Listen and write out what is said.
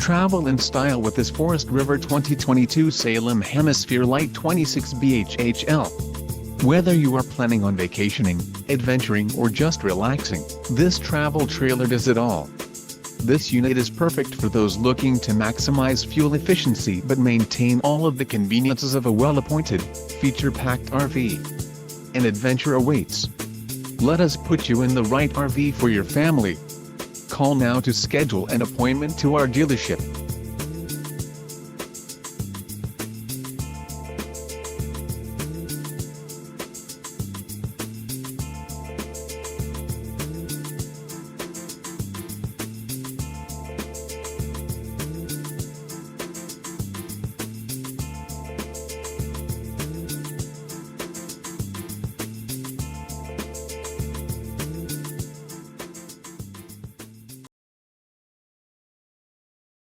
Travel in style with this Forest River 2022 Salem Hemisphere Lite 26 BHHL. Whether you are planning on vacationing, adventuring or just relaxing, this travel trailer does it all. This unit is perfect for those looking to maximize fuel efficiency but maintain all of the conveniences of a well-appointed, feature-packed RV. An adventure awaits. Let us put you in the right RV for your family. Call now to schedule an appointment to our dealership.